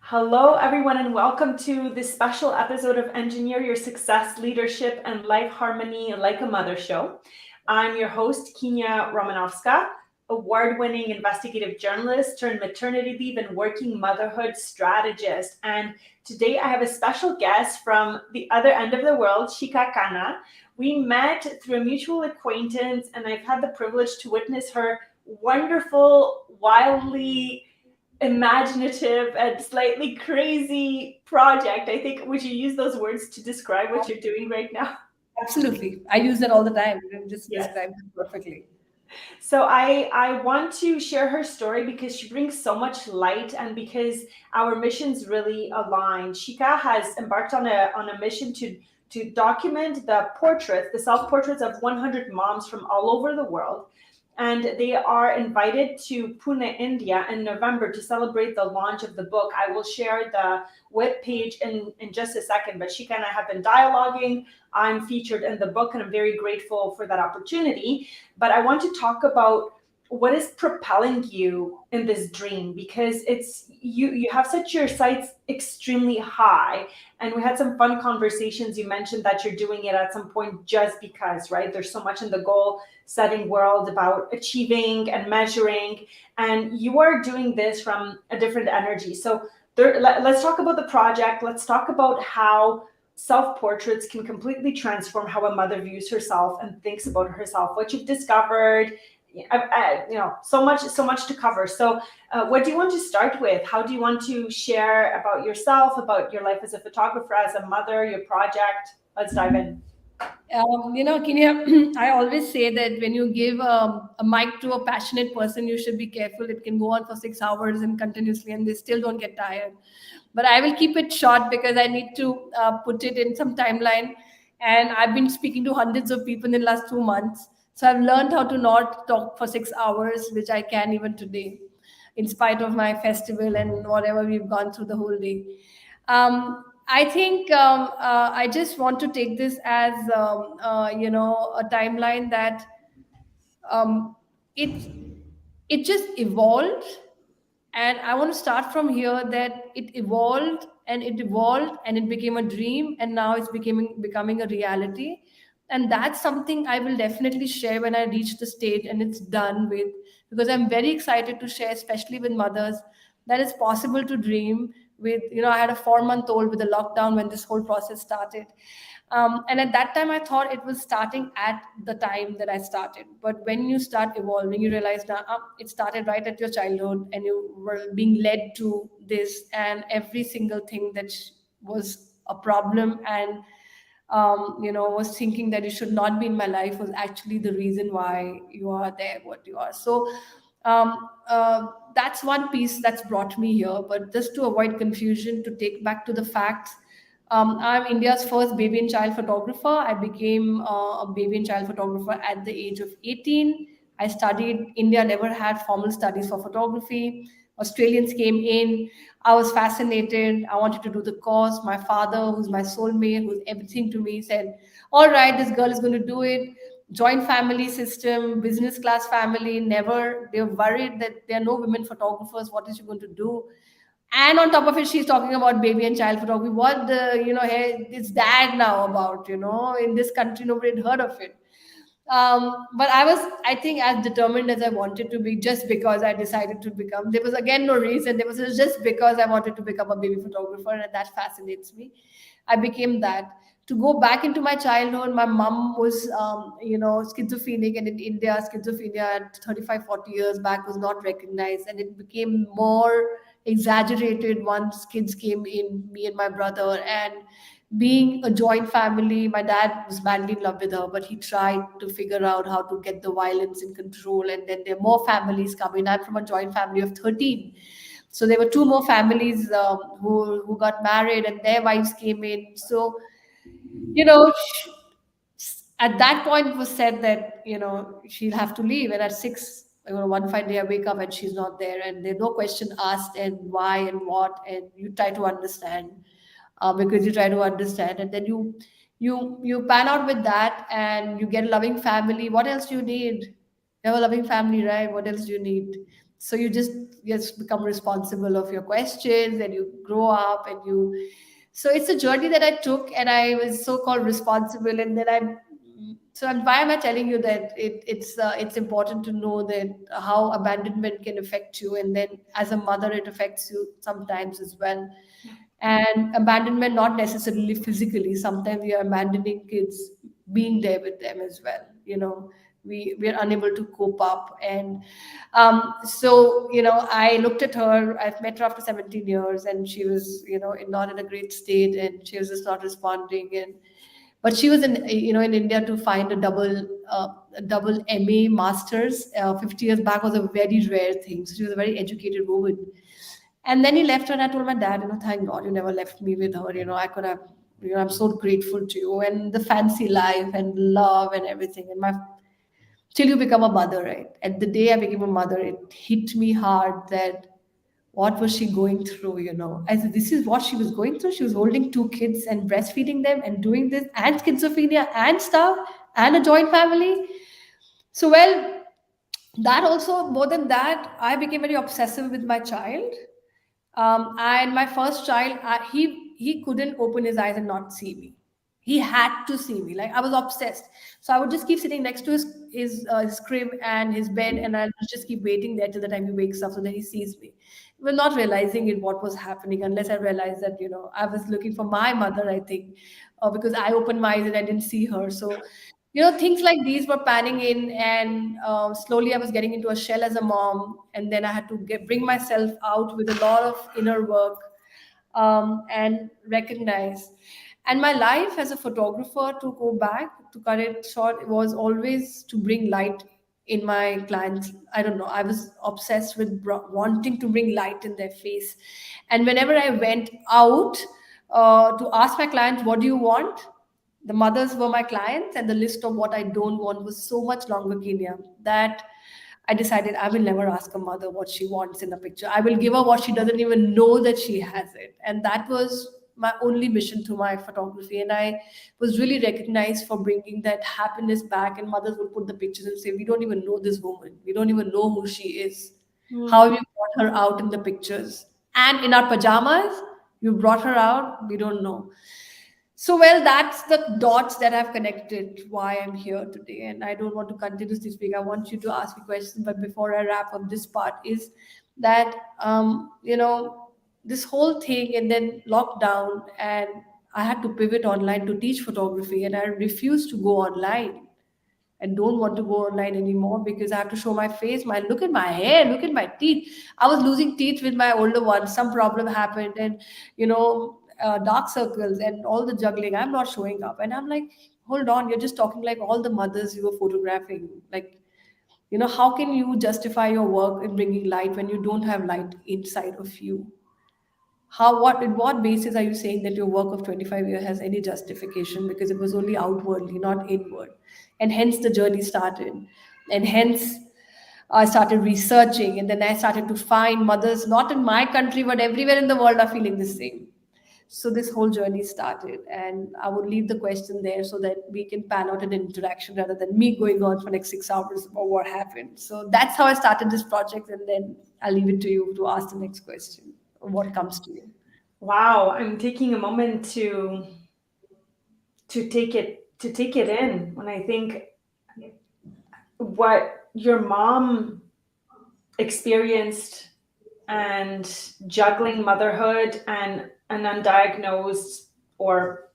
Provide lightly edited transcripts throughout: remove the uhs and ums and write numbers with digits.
Hello, everyone, and welcome to this special episode of Engineer Your Success, Leadership, and Life Harmony Like a Mother show. I'm your host, Kenya Romanovska, award winning investigative journalist turned maternity leave and working motherhood strategist. And today I have a special guest from the other end of the world, Shikha Khanna. We met through a mutual acquaintance, and I've had the privilege to witness her wonderful, wildly imaginative and slightly crazy project. I think, would you use those words to describe what you're doing right now? Absolutely. I use that all the time. You just Yes. described it perfectly. So I want to share her story because she brings so much light and because our missions really align. Shika has embarked on a mission to document the self portraits of 100 moms from all over the world, and they are invited to Pune, India in November to celebrate the launch of the book. I will share the web page in just a second, but Shika and I have been dialoguing. I'm featured in the book, and I'm very grateful for that opportunity. But I want to talk about what is propelling you in this dream, because it's you have set your sights extremely high, and we had some fun conversations. You mentioned that you're doing it at some point just because, right? There's so much in the goal setting world about achieving and measuring, and you are doing this from a different energy. So let's talk about the project. Let's talk about how self portraits can completely transform how a mother views herself and thinks about herself. What you've discovered, so much to cover. So, what do you want to start with? How do you want to share about yourself, about your life as a photographer, as a mother, your project? Let's dive in. Kenya, I always say that when you give a mic to a passionate person, you should be careful. It can go on for 6 hours and continuously, and they still don't get tired. But I will keep it short because I need to put it in some timeline. And I've been speaking to hundreds of people in the last 2 months. So I've learned how to not talk for 6 hours, which I can even today, in spite of my festival and whatever we've gone through the whole day. I think I just want to take this as a timeline that um, it it just evolved, and I want to start from here that it evolved and it evolved and it became a dream, and now it's becoming a reality. And that's something I will definitely share when I reach the stage and it's done with, because I'm very excited to share, especially with mothers, that it's possible to dream with. I had a 4 month old with the lockdown when this whole process started. And at that time, I thought it was starting at the time that I started. But when you start evolving, you realize that it started right at your childhood, and you were being led to this, and every single thing that was a problem, and was thinking that it should not be in my life, was actually the reason why you are there, what you are. So that's one piece that's brought me here. But just to avoid confusion, to take back to the facts, I'm India's first baby and child photographer. I became a baby and child photographer at the age of 18. I studied, India never had formal studies for photography. Australians came in. I was fascinated. I wanted to do the course. My father, who's my soulmate, who's everything to me, said, all right, this girl is going to do it. Joint family system, business class family, never. They're worried that there are no women photographers. What is she going to do? And on top of it, she's talking about baby and child photography. What the, hey, it's that now about, in this country, nobody had heard of it. But I was, I think, as determined as I wanted to be, just because I decided to become. There was again no reason. There was just because I wanted to become a baby photographer, and that fascinates me. I became that. To go back into my childhood, my mom was, schizophrenic, and in India, schizophrenia at 35, 40 years back was not recognized, and it became more exaggerated once kids came in, me and my brother. And being a joint family, my dad was madly in love with her, but he tried to figure out how to get the violence in control. And then there are more families coming. I'm from a joint family of 13. So there were two more families who got married, and their wives came in. So, you know, sh- at that point, it was said that, she'll have to leave. And at 6, one fine day I wake up and she's not there. And there's no question asked, and why and what. And you try to understand, because you try to understand, and then you pan out with that, and you get a loving family. What else do you need? You have a loving family, right? What else do you need? So you just become responsible of your questions, and you grow up, and you, so it's a journey that I took, and I was so called responsible. And then and why am I telling you that it's important to know that how abandonment can affect you, and then as a mother it affects you sometimes as well. And abandonment not necessarily physically, sometimes we are abandoning kids being there with them as well, we are unable to cope up. And so I looked at her, I've met her after 17 years, and she was not in a great state, and she was just not responding. And but she was in India to find a double MA masters 50 years back was a very rare thing. So she was a very educated woman. And then he left her, and I told my dad, thank God you never left me with her. I could have, I'm so grateful to you, and the fancy life and love and everything. And my till you become a mother, right? At the day I became a mother, it hit me hard that what was she going through, I said, this is what she was going through. She was holding two kids and breastfeeding them and doing this and schizophrenia and stuff and a joint family. So, well, that also, more than that, I became very obsessive with my child. And my first child, he couldn't open his eyes and not see me. He had to see me. Like I was obsessed. So I would just keep sitting next to his crib and his bed, and I'll just keep waiting there till the time he wakes up so that he sees me. We're not realizing it what was happening unless I realized that I was looking for my mother. I think, because I opened my eyes and I didn't see her. So things like these were panning in, and slowly I was getting into a shell as a mom, and then I had to bring myself out with a lot of inner work, and recognize. And my life as a photographer, to go back to cut it short, was always to bring light in my clients. I don't know, I was obsessed with wanting to bring light in their face. And whenever I went out to ask my clients, what do you want? The mothers were my clients, and the list of what I don't want was so much longer, Kenya, that I decided I will never ask a mother what she wants in a picture. I will give her what she doesn't even know that she has it. And that was my only mission through my photography. And I was really recognized for bringing that happiness back. And mothers would put the pictures and say, we don't even know this woman. We don't even know who she is. How have you brought her out in the pictures? And in our pajamas, you brought her out, we don't know. So, well, that's the dots that I've connected why I'm here today. And I don't want to continuously speak. I want you to ask me questions. But before I wrap up this part, is that, this whole thing and then lockdown, and I had to pivot online to teach photography, and I refused to go online. I don't want to go online anymore because I have to show my face. Look at my hair, look at my teeth. I was losing teeth with my older one. Some problem happened, and dark circles and all the juggling. I'm not showing up, and I'm like, hold on, you're just talking like all the mothers you were photographing. Like, how can you justify your work in bringing light when you don't have light inside of you? How, what basis are you saying that your work of 25 years has any justification, because it was only outwardly, not inward? And hence the journey started. And hence I started researching, and then I started to find mothers not in my country but everywhere in the world are feeling the same. So this whole journey started, and I would leave the question there so that we can pan out an interaction rather than me going on for next 6 hours about what happened. So that's how I started this project, and then I'll leave it to you to ask the next question. What comes to you? Wow, I'm taking a moment to take it in when I think what your mom experienced, and juggling motherhood and an undiagnosed or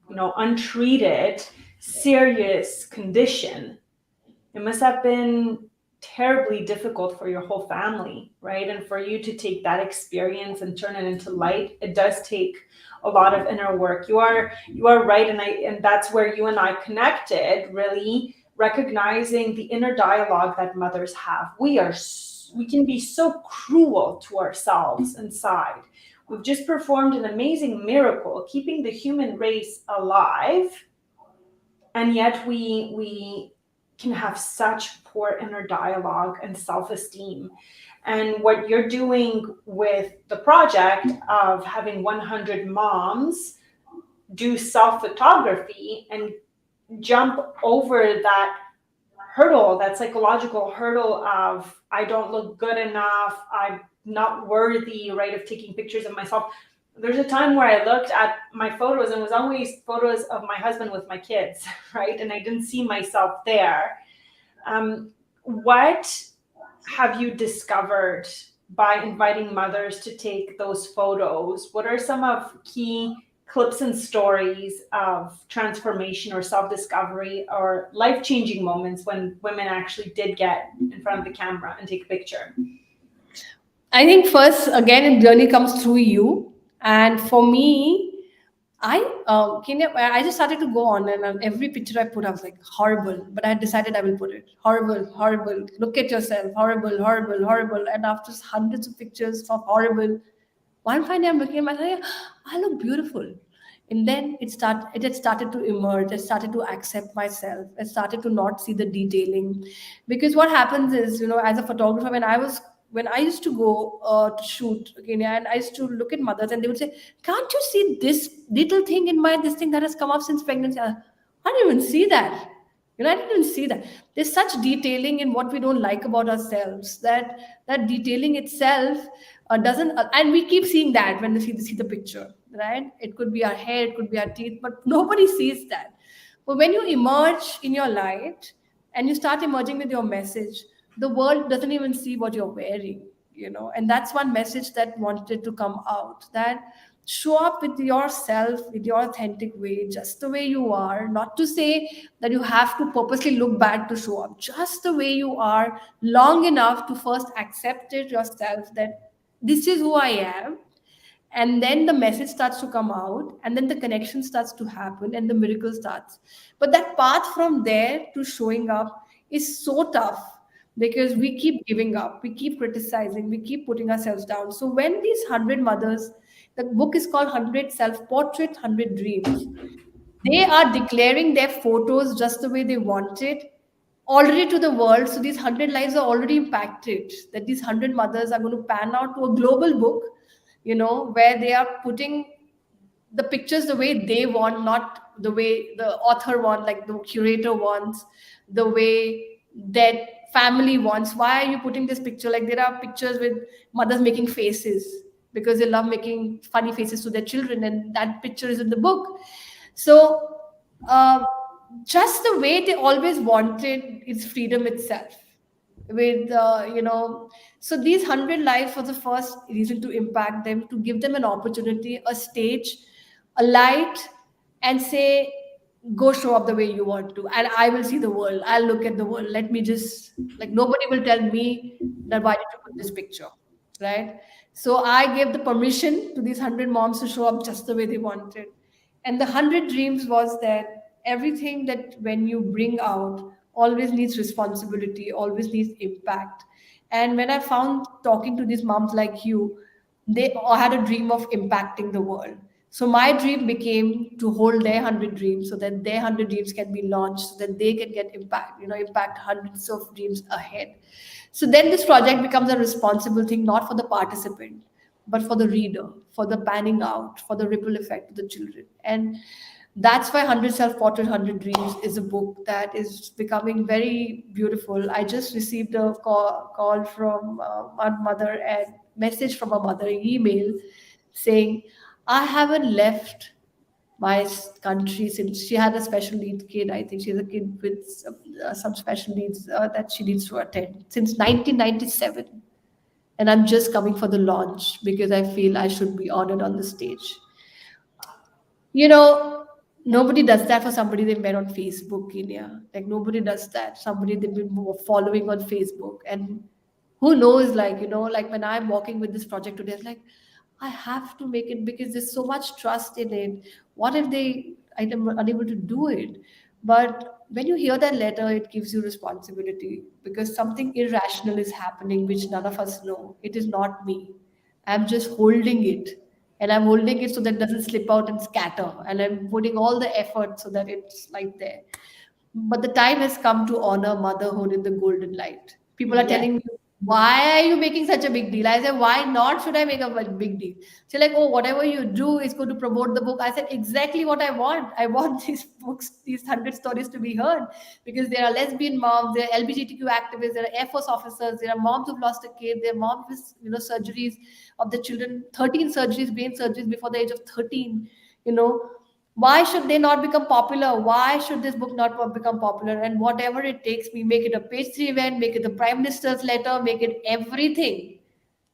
untreated serious condition. It must have been terribly difficult for your whole family, right? And for you to take that experience and turn it into light, it does take a lot of inner work. You are right, and that's where you and I connected, really recognizing the inner dialogue that mothers have. We can be so cruel to ourselves inside. We've just performed an amazing miracle, keeping the human race alive, and yet we can have such poor inner dialogue and self-esteem. And what you're doing with the project of having 100 moms do self photography and jump over that hurdle, that psychological hurdle of I don't look good enough, I'm not worthy, right, of taking pictures of myself. There's a time where I looked at my photos and it was always photos of my husband with my kids, right? And I didn't see myself there. What have you discovered by inviting mothers to take those photos? What are some of key clips and stories of transformation or self-discovery or life-changing moments when women actually did get in front of the camera and take a picture? I think first, again, journey comes through you. And for me, I just started to go on every picture I put, I was like, horrible. But I had decided I will put it. Horrible, horrible. Look at yourself. Horrible, horrible, horrible. And after hundreds of pictures of horrible, one fine day I'm looking at myself, I look beautiful. And then it had started to emerge. I started to accept myself. I started to not see the detailing. Because what happens is, as a photographer, when I used to go to shoot, okay, and I used to look at mothers and they would say, can't you see this little thing in my this thing that has come up since pregnancy? I didn't even see that. I didn't even see that. There's such detailing in what we don't like about ourselves that detailing itself doesn't, and we keep seeing that when see the picture, right? It could be our hair, it could be our teeth, but nobody sees that. But when you emerge in your light and you start emerging with your message, the world doesn't even see what you're wearing, and that's one message that wanted to come out, that show up with yourself, with your authentic way, just the way you are. Not to say that you have to purposely look bad to show up, just the way you are, long enough to first accept it yourself, that this is who I am. And then the message starts to come out, and then the connection starts to happen, and the miracle starts. But that path from there to showing up is so tough, because we keep giving up, we keep criticizing, we keep putting ourselves down. So when these 100 mothers, the book is called 100 Self Portrait, 100 Dreams, they are declaring their photos just the way they want it already to the world. So these 100 lives are already impacted, that these 100 mothers are going to pan out to a global book, where they are putting the pictures the way they want, not the way the author wants, like the curator wants, the way that family wants. Why are you putting this picture? Like, there are pictures with mothers making faces because they love making funny faces to their children, and that picture is in the book. So, uh, just the way they always wanted is freedom itself. With so these 100 lives was the first reason to impact them, to give them an opportunity, a stage, a light, and say, go show up the way you want to, and I will see the world, I'll look at the world. Let me just, like, nobody will tell me that why did you put this picture, right? So I gave the permission to these 100 moms to show up just the way they wanted. And the 100 dreams was that everything that when you bring out always needs responsibility, always needs impact. And when I found talking to these moms like you, they all had a dream of impacting the world. So my dream became to hold their 100 dreams, so that their 100 dreams can be launched, so that they can get impact, impact hundreds of dreams ahead. So then this project becomes a responsible thing, not for the participant, but for the reader, for the panning out, for the ripple effect to the children. And that's why 100 Self Portrait, 100 Dreams is a book that is becoming very beautiful. I just received a call from one mother, and message from a mother, email, saying, I haven't left my country since she had a special needs kid. I think she has a kid with some special needs that she needs to attend since 1997. And I'm just coming for the launch because I feel I should be honored on the stage. You know, nobody does that for somebody they met on Facebook, India. Like, nobody does that. Somebody they've been following on Facebook. And who knows, like, like when I'm walking with this project today, it's like, I have to make it because there's so much trust in it. What if I'm unable to do it? But when you hear that letter, it gives you responsibility, because something irrational is happening which none of us know. It is not me. I'm just holding it, and I'm holding it so that it doesn't slip out and scatter. And I'm putting all the effort so that it's like there. But the time has come to honor motherhood in the golden light. People are Yeah. telling me, why are you making such a big deal? I said, why not should I make a big deal? So like, oh, whatever you do is going to promote the book. I said, exactly what I want. I want these books, these 100 stories to be heard, because there are lesbian moms, there are LGBTQ activists, there are Air Force officers, there are moms who've lost a kid, there are moms with, surgeries of the children, 13 surgeries, brain surgeries before the age of 13, you know. Why should they not become popular? Why should this book not become popular? And whatever it takes, we make it a page three event, make it the prime minister's letter, make it everything.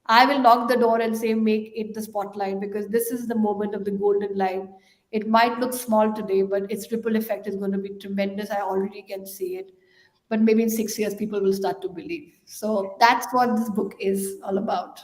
I will knock the door and say, make it the spotlight, because this is the moment of the golden line. It might look small today, but its ripple effect is going to be tremendous. I already can see it. But maybe in 6 years, people will start to believe. So that's what this book is all about.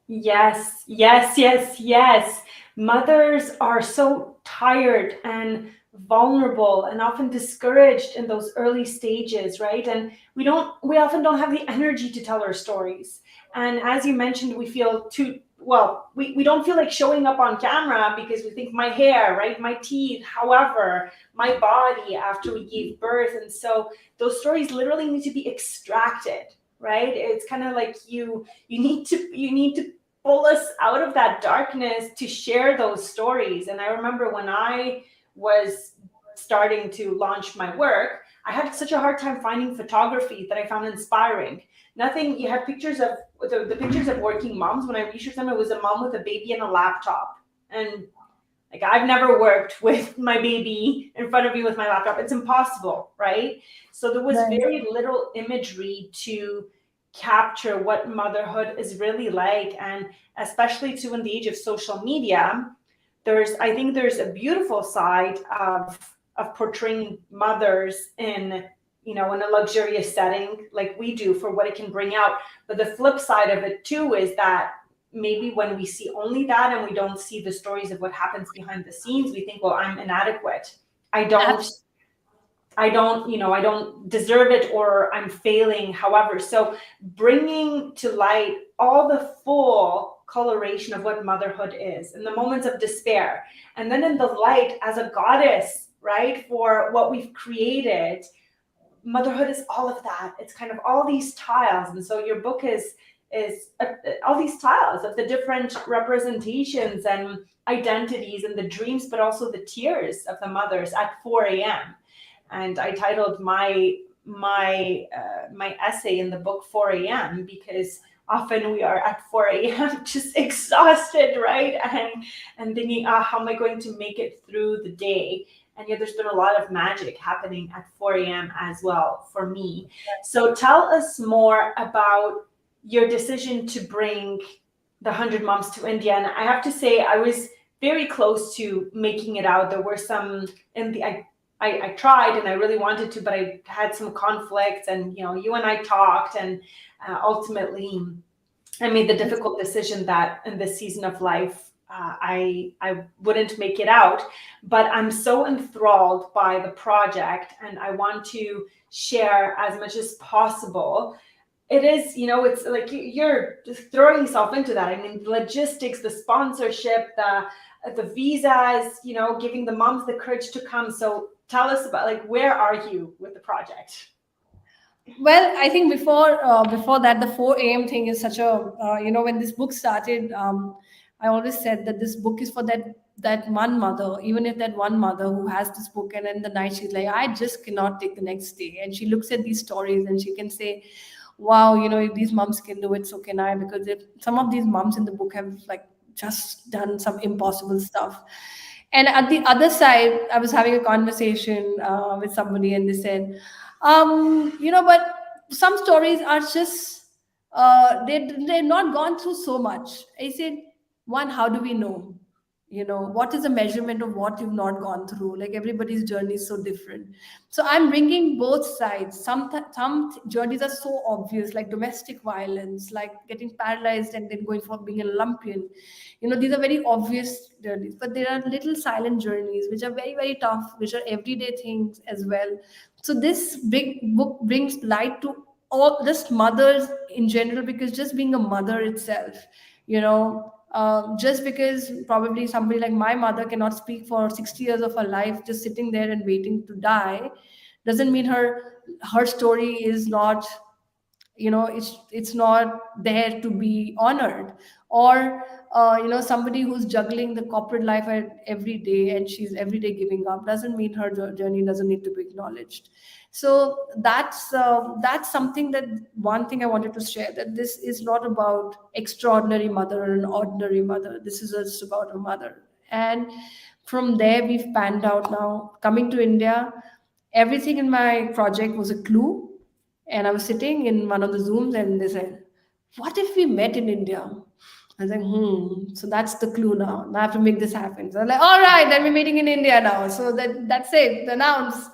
Yes, yes, yes, yes. Mothers are so tired and vulnerable and often discouraged in those early stages, right? And we often don't have the energy to tell our stories. And as you mentioned, we feel too, well, we don't feel like showing up on camera because we think my hair, right? My teeth, however, my body after we gave birth. And so those stories literally need to be extracted, right? It's kind of like you need to pull us out of that darkness to share those stories. And I remember when I was starting to launch my work, I had such a hard time finding photography that I found inspiring. Nothing, you had pictures of the pictures of working moms. When I researched them, it was a mom with a baby and a laptop. And like, I've never worked with my baby in front of me with my laptop. It's impossible, right? So there was Right. very little imagery to capture what motherhood is really like. And especially too in the age of social media, I think there's a beautiful side of portraying mothers in, in a luxurious setting like we do for what it can bring out. But the flip side of it too is that maybe when we see only that and we don't see the stories of what happens behind the scenes, we think, well, I'm inadequate. I don't Absolutely. I don't deserve it, or I'm failing. However, so bringing to light all the full coloration of what motherhood is in the moments of despair, and then in the light as a goddess, right, for what we've created. Motherhood is all of that. It's kind of all these tiles. And so your book is all these tiles of the different representations and identities and the dreams, but also the tears of the mothers at 4 a.m. And I titled my essay in the book 4 a.m. because often we are at 4 a.m. just exhausted, right? And thinking, how am I going to make it through the day? And yet there's been a lot of magic happening at 4 a.m. as well for me. So tell us more about your decision to bring the 100 moms to India. And I have to say, I was very close to making it out. There were some in the I tried and I really wanted to, but I had some conflicts, and you and I talked, and ultimately I made the difficult decision that in this season of life, I wouldn't make it out. But I'm so enthralled by the project, and I want to share as much as possible. It is, it's like you're just throwing yourself into that. I mean, the logistics, the sponsorship, the visas, giving the moms the courage to come. So tell us about, like, where are you with the project? Well, I think before that, the 4 a.m. thing is such a when this book started, I always said that this book is for that one mother. Even if that one mother who has this book, and in the night she's like, I just cannot take the next day, and she looks at these stories and she can say, wow, if these moms can do it, so can I. Because if some of these moms in the book have like just done some impossible stuff. And at the other side, I was having a conversation with somebody, and they said, but some stories are just they're not gone through so much. I said, one, how do we know? What is the measurement of what you've not gone through? Like, everybody's journey is so different. So I'm bringing both sides. Some journeys are so obvious, like domestic violence, like getting paralyzed and then going from being a lumpian. These are very obvious journeys, but there are little silent journeys which are very, very tough, which are everyday things as well. So this big book brings light to all, just mothers in general, because just being a mother itself, just because probably somebody like my mother cannot speak for 60 years of her life, just sitting there and waiting to die, doesn't mean her story is not It's not there to be honored. Or somebody who's juggling the corporate life every day, and she's every day giving up, doesn't mean her journey doesn't need to be acknowledged. So that's something, that one thing I wanted to share, that this is not about extraordinary mother or an ordinary mother. This is just about a mother. And from there we've panned out. Now coming to India, everything in my project was a clue. And I was sitting in one of the Zooms, and they said, "What if we met in India?" I was like, so that's the clue now. Now I have to make this happen. So I'm like, all right, then we're meeting in India now. So that's it, announce.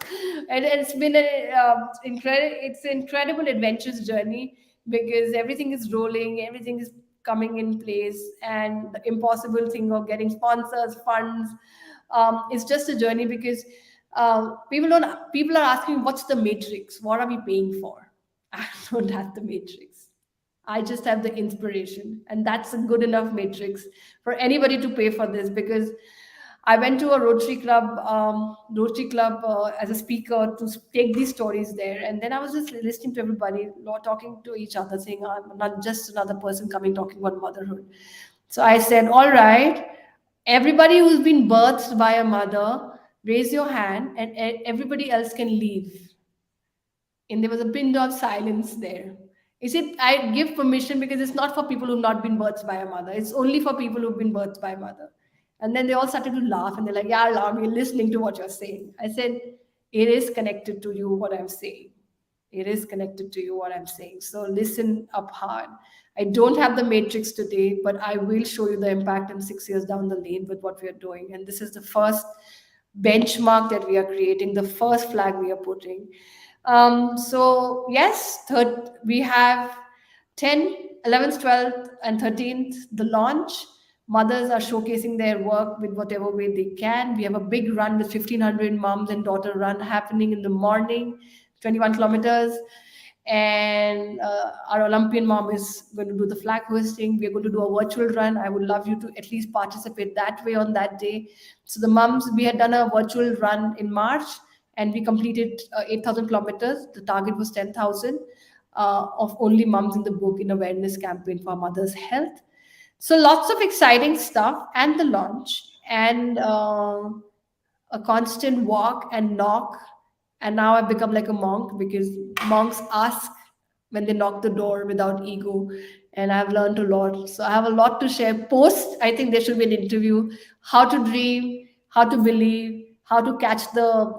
And it's been it's an incredible adventurous journey, because everything is rolling, everything is coming in place, and the impossible thing of getting sponsors, funds, it's just a journey. Because people are asking, what's the matrix? What are we paying for? I don't have the matrix. I just have the inspiration, and that's a good enough matrix for anybody to pay for this. Because I went to a Rotary Club as a speaker to take these stories there, and then I was just listening to everybody, talking to each other, saying, "I'm not just another person coming talking about motherhood." So I said, "All right, everybody who's been birthed by a mother, raise your hand, and everybody else can leave." And there was a pin of silence there. Is it? I give permission, because it's not for people who've not been birthed by a mother. It's only for people who've been birthed by a mother. And then they all started to laugh, and they're like, "Yeah, laugh, we're listening to what you're saying." I said, "It is connected to you, what I'm saying. It is connected to you, what I'm saying. So listen up hard. I don't have the matrix today, but I will show you the impact in 6 years down the lane with what we are doing. And this is the first benchmark that we are creating, the first flag we are putting. So yes, we have 10, 11th, 12th, and 13th, the launch. Mothers are showcasing their work with whatever way they can. We have a big run with 1,500 moms and daughter run happening in the morning, 21 kilometers. And our Olympian mom is going to do the flag hosting. We are going to do a virtual run. I would love you to at least participate that way on that day. So the moms, we had done a virtual run in March, and we completed 8,000 kilometers. The target was 10,000 of only moms in the book in awareness campaign for mothers' health. So lots of exciting stuff, and the launch, and a constant walk and knock. And now I've become like a monk, because monks ask when they knock the door without ego. And I've learned a lot. So I have a lot to share. Post, I think there should be an interview: how to dream, how to believe, how to catch the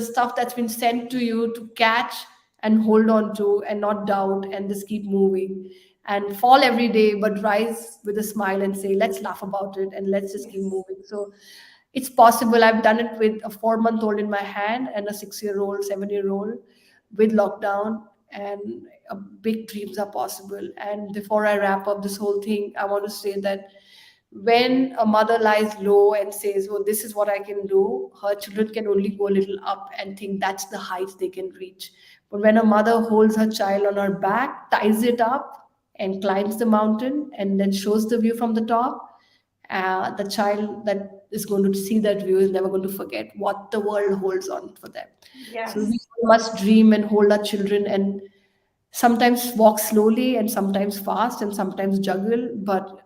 stuff that's been sent to you, to catch and hold on to, and not doubt, and just keep moving, and fall every day, but rise with a smile and say, let's laugh about it, and let's just keep Yes. moving. So it's possible. I've done it with a 4 month old in my hand, and a 6 year old, 7 year old, with lockdown. And big dreams are possible. And before I wrap up this whole thing, I want to say that when a mother lies low and says, "Oh, this is what I can do," her children can only go a little up and think that's the height they can reach. But when a mother holds her child on her back, ties it up, and climbs the mountain, and then shows the view from the top, the child that is going to see that view is never going to forget what the world holds on for them. So we Yes. must dream and hold our children, and sometimes walk slowly, and sometimes fast, and sometimes juggle. But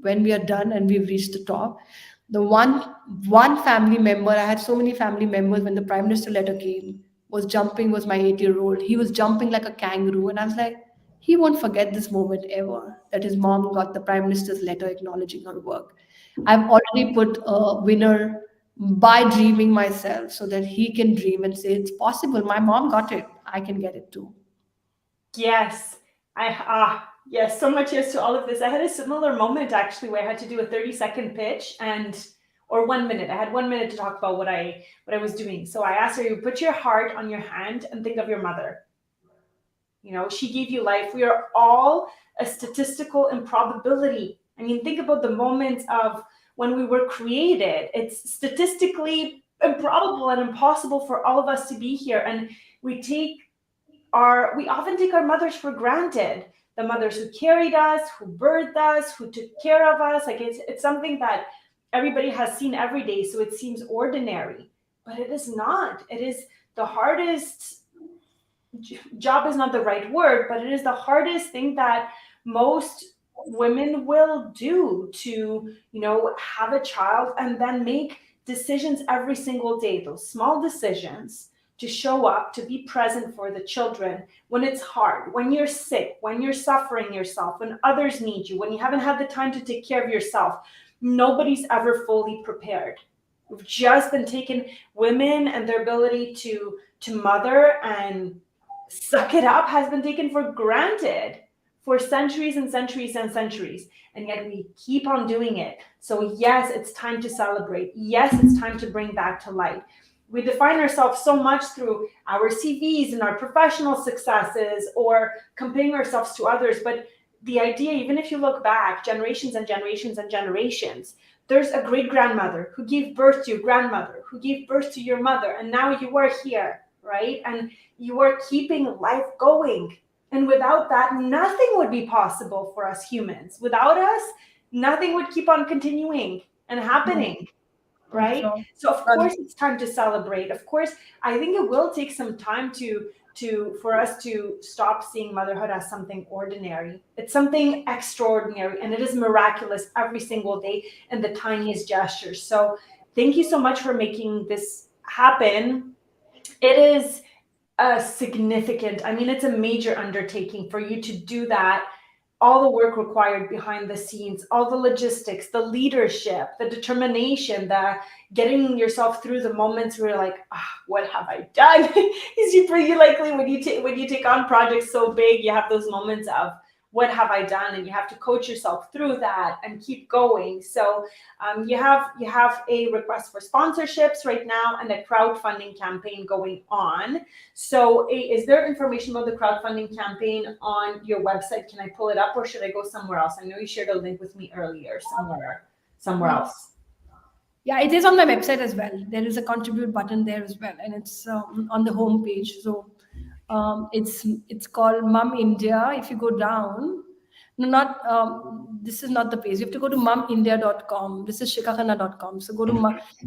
when we are done and we've reached the top, the one family member, I had so many family members, when the prime minister letter came, was my 8 year old. He was jumping like a kangaroo, and I was like, he won't forget this moment ever, that his mom got the prime minister's letter acknowledging her work. I've already put a winner by dreaming myself, so that he can dream and say, it's possible. My mom got it. I can get it too. Yes. Yes, so much yes to all of this. I had a similar moment actually where I had to do a 30-second pitch, and or 1 minute. I had 1 minute to talk about what I was doing. So I asked her, you put your heart on your hand and think of your mother. She gave you life. We are all a statistical improbability. I mean, think about the moments of when we were created. It's statistically improbable and impossible for all of us to be here. And we take we often take our mothers for granted. The mothers who carried us, who birthed us, who took care of us. Like it's something that everybody has seen every day, so it seems ordinary. But it is not. It is the hardest job is not the right word, but it is the hardest thing that most women will do to, have a child and then make decisions every single day, those small decisions to show up, to be present for the children when it's hard, when you're sick, when you're suffering yourself, when others need you, when you haven't had the time to take care of yourself. Nobody's ever fully prepared. We've just been taken, women and their ability to mother and suck it up has been taken for granted for centuries and centuries and centuries. And yet we keep on doing it. So, yes, it's time to celebrate. Yes, it's time to bring back to light. We define ourselves so much through our CVs and our professional successes or comparing ourselves to others. But the idea, even if you look back generations and generations and generations, there's a great grandmother who gave birth to your grandmother, who gave birth to your mother, and now you are here, right? And you are keeping life going. And without that, nothing would be possible for us humans. Without us, nothing would keep on continuing and Right. happening, For right? sure. So of Well, course it's time to celebrate. Of course, I think it will take some time for us to stop seeing motherhood as something ordinary. It's something extraordinary, and it is miraculous every single day in the tiniest gestures. So thank you so much for making this happen. It is a significant, I mean, it's a major undertaking for you to do that. All the work required behind the scenes, all the logistics, the leadership, the determination, the getting yourself through the moments where you're like, what have I done? Is you pretty likely when you take on projects so big, you have those moments of what have I done, and you have to coach yourself through that and keep going. So you have a request for sponsorships right now and a crowdfunding campaign going on. So, is there information about the crowdfunding campaign on your website? Can I pull it up, or should I go somewhere else? I know you shared a link with me earlier, somewhere yeah. else. Yeah, it is on my website as well. There is a contribute button there as well, and it's on the home page. So it's called Mum India. If you go down, no, not this is not the page. You have to go to mumindia.com. This is shikakhanna.com. So go to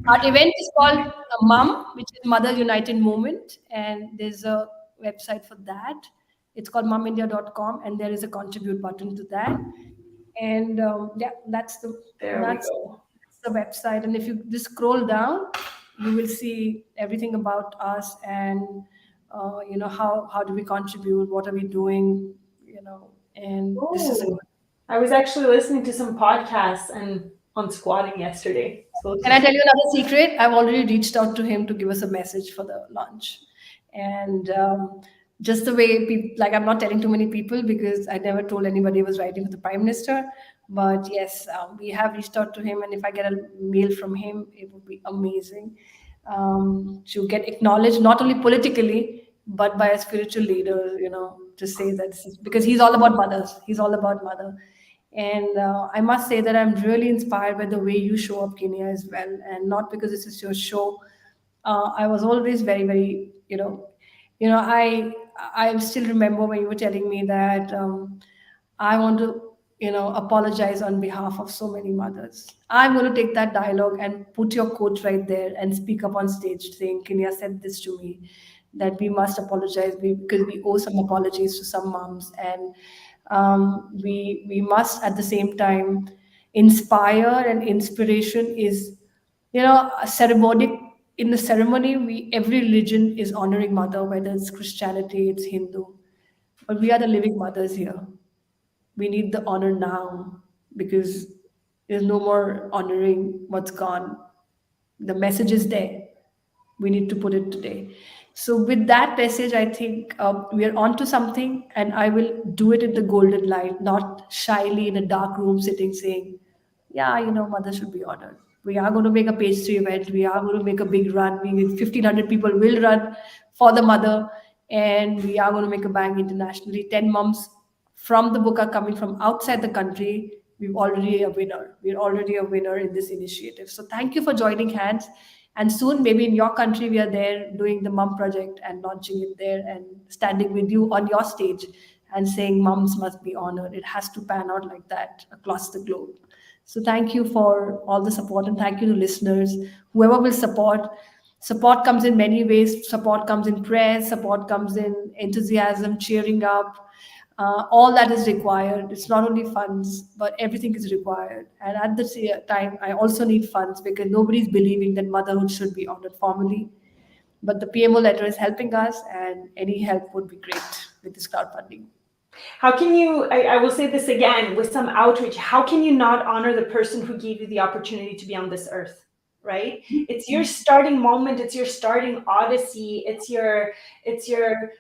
our event is called Mum, which is Mother United Movement, and there's a website for that. It's called mumindia.com, and there is a contribute button to that. And yeah, There we that's go. the website. And if you just scroll down, you will see everything about us, and how do we contribute, what are we doing, and this is a Oh, I was actually listening to some podcasts and on squatting yesterday. So this Can I is tell you another secret? I've already reached out to him to give us a message for the lunch. And just the way people, like, I'm not telling too many people because I never told anybody I was writing for the Prime Minister. But yes, we have reached out to him. And if I get a mail from him, it would be amazing to get acknowledged, not only politically, but by a spiritual leader, to say that this is, because he's all about mothers. He's all about mother. And I must say that I'm really inspired by the way you show up, Kenya, as well. And not because this is your show. I was always very, very, I still remember when you were telling me that I want to, apologize on behalf of so many mothers. I'm going to take that dialogue and put your quote right there and speak up on stage saying, Kenya said this to me, that we must apologize because we owe some apologies to some moms. And we must at the same time inspire, and inspiration is, a ceremonic, in the ceremony, we every religion is honoring mother, whether it's Christianity, it's Hindu, but we are the living mothers here. We need the honor now, because there's no more honoring what's gone. The message is there. We need to put it today. So, with that message, I think we are on to something, and I will do it in the golden light, not shyly in a dark room sitting saying, yeah, mother should be honored. We are going to make a page three event. We are going to make a big run. 1,500 people will run for the mother, and we are going to make a bang internationally. 10 moms from the book are coming from outside the country. We've already a winner. We're already a winner in this initiative. So thank you for joining hands. And soon, maybe in your country, we are there doing the Mum Project and launching it there and standing with you on your stage and saying mums must be honored. It has to pan out like that across the globe. So thank you for all the support, and thank you to listeners, whoever will support. Support comes in many ways. Support comes in prayers, support comes in enthusiasm, cheering up. All that is required. It's not only funds, but everything is required. And at the time, I also need funds because nobody's believing that motherhood should be honored formally. But the PMO letter is helping us, and any help would be great with this crowdfunding. How can you, I will say this again with some outreach, how can you not honor the person who gave you the opportunity to be on this earth? Right? It's your starting moment, it's your starting odyssey,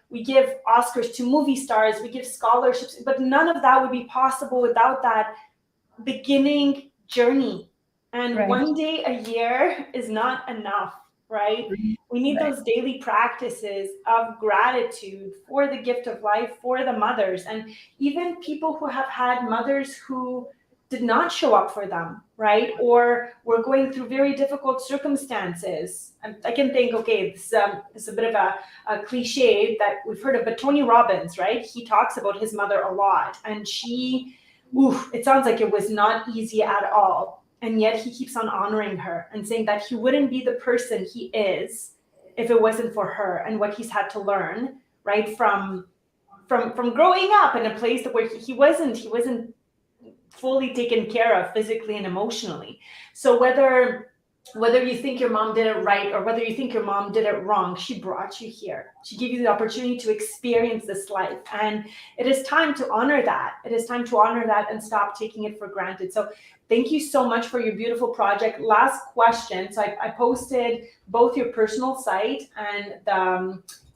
we give Oscars to movie stars, we give scholarships, but none of that would be possible without that beginning journey. And Right. one day a year is not enough, right? We need Right. those daily practices of gratitude for the gift of life, for the mothers, and even people who have had mothers who did not show up for them, right? Or were going through very difficult circumstances. I can think, okay, this is a bit of a cliche that we've heard of, but Tony Robbins, right? He talks about his mother a lot, and oof, it sounds like it was not easy at all. And yet he keeps on honoring her and saying that he wouldn't be the person he is if it wasn't for her and what he's had to learn, right? From growing up in a place where he wasn't fully taken care of physically and emotionally. So whether you think your mom did it right or whether you think your mom did it wrong, she brought you here. She gave you the opportunity to experience this life. And it is time to honor that. It is time to honor that and stop taking it for granted. So thank you so much for your beautiful project. Last question. So I posted both your personal site and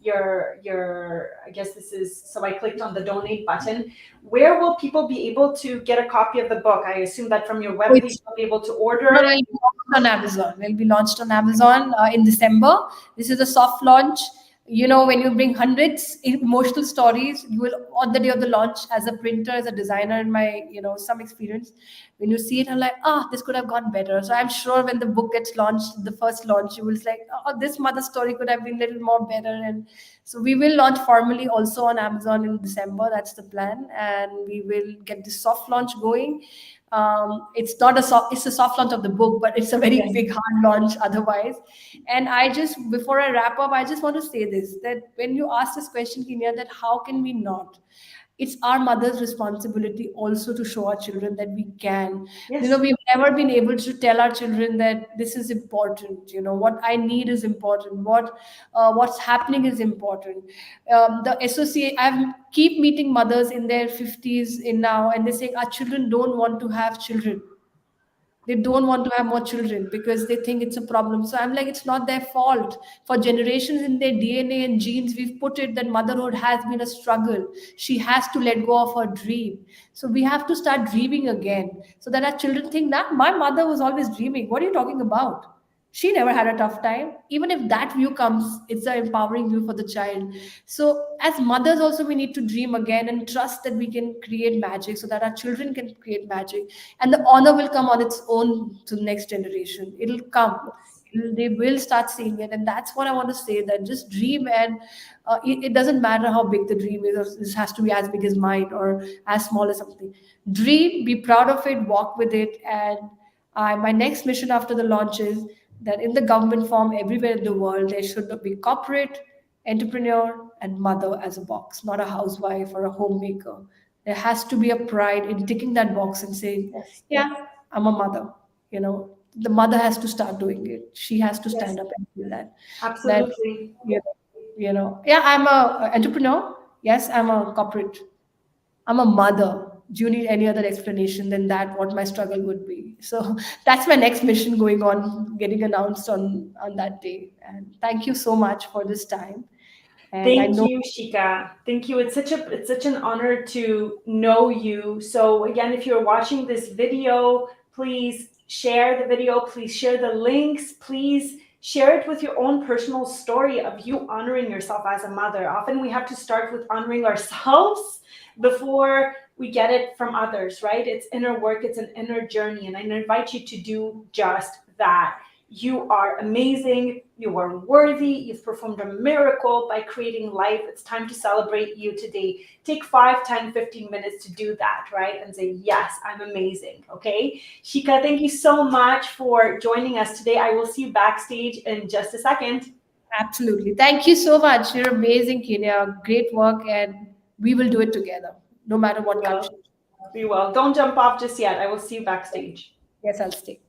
your I guess this is, so I clicked on the donate button. Where will people be able to get a copy of the book? I assume that from your So webpage it's they'll be able to No, order no, it. it'll be launched on Amazon. Will be launched on Amazon in December. This is a soft launch. You know, when you bring hundreds emotional stories, you will on the day of the launch, as a printer, as a designer, in my some experience, when you see it, I'm like, this could have gone better. So I'm sure when the book gets launched, the first launch, you will say, this mother story could have been a little more better. And so we will launch formally also on Amazon in December. That's the plan, and we will get the soft launch going. It's not a soft, it's a soft launch of the book, but it's a very Yes. big hard launch otherwise. And I just, before I wrap up, I just want to say this, that when you ask this question, Kinya, that how can we not, it's our mother's responsibility also to show our children that we can. Yes. We've never been able to tell our children that this is important. What I need is important, what's happening is important. The associate, I keep meeting mothers in their 50s in now, and they say our children don't want to have children. They don't want to have more children because they think it's a problem. So I'm like, it's not their fault. For generations, in their DNA and genes, we've put it that motherhood has been a struggle. She has to let go of her dream. So we have to start dreaming again, so that our children think that my mother was always dreaming. What are you talking about? She never had a tough time. Even if that view comes, it's an empowering view for the child. So as mothers also, we need to dream again and trust that we can create magic, so that our children can create magic, and the honor will come on its own to the next generation. It'll come. They will start seeing it, and that's what I want to say, that just dream. And it doesn't matter how big the dream is, or this has to be as big as mine or as small as something. Dream, be proud of it, walk with it. And my next mission after the launch is that in the government form everywhere in the world, there should be corporate, entrepreneur, and mother as a box, not a housewife or a homemaker. There has to be a pride in ticking that box and saying, Yes. yeah, I'm a mother. The mother has to start doing it. She has to Yes. stand up and do that. That, Absolutely. yeah, I'm a entrepreneur. Yes, I'm a corporate. I'm a mother. Do you need any other explanation than that? What my struggle would be? So that's my next mission going on, getting announced on that day. And thank you so much for this time. And I Thank know. you, Shika. Thank you. It's such an honor to know you. So again, if you're watching this video, please share the video. Please share the links. Please share it with your own personal story of you honoring yourself as a mother. Often we have to start with honoring ourselves before we get it from others, right? It's inner work. It's an inner journey, and I invite you to do just that. You are amazing. You are worthy. You've performed a miracle by creating life. It's time to celebrate you today. Take 5, 10, 15 minutes to do that, right? And say, yes, I'm amazing. Okay. Shika, thank you so much for joining us today. I will see you backstage in just a second. Absolutely. Thank you so much. You're amazing, Kenya. Great work, and we will do it together, no matter We what will. country. We will. Don't jump off just yet. I will see you backstage. Yes, I'll stay.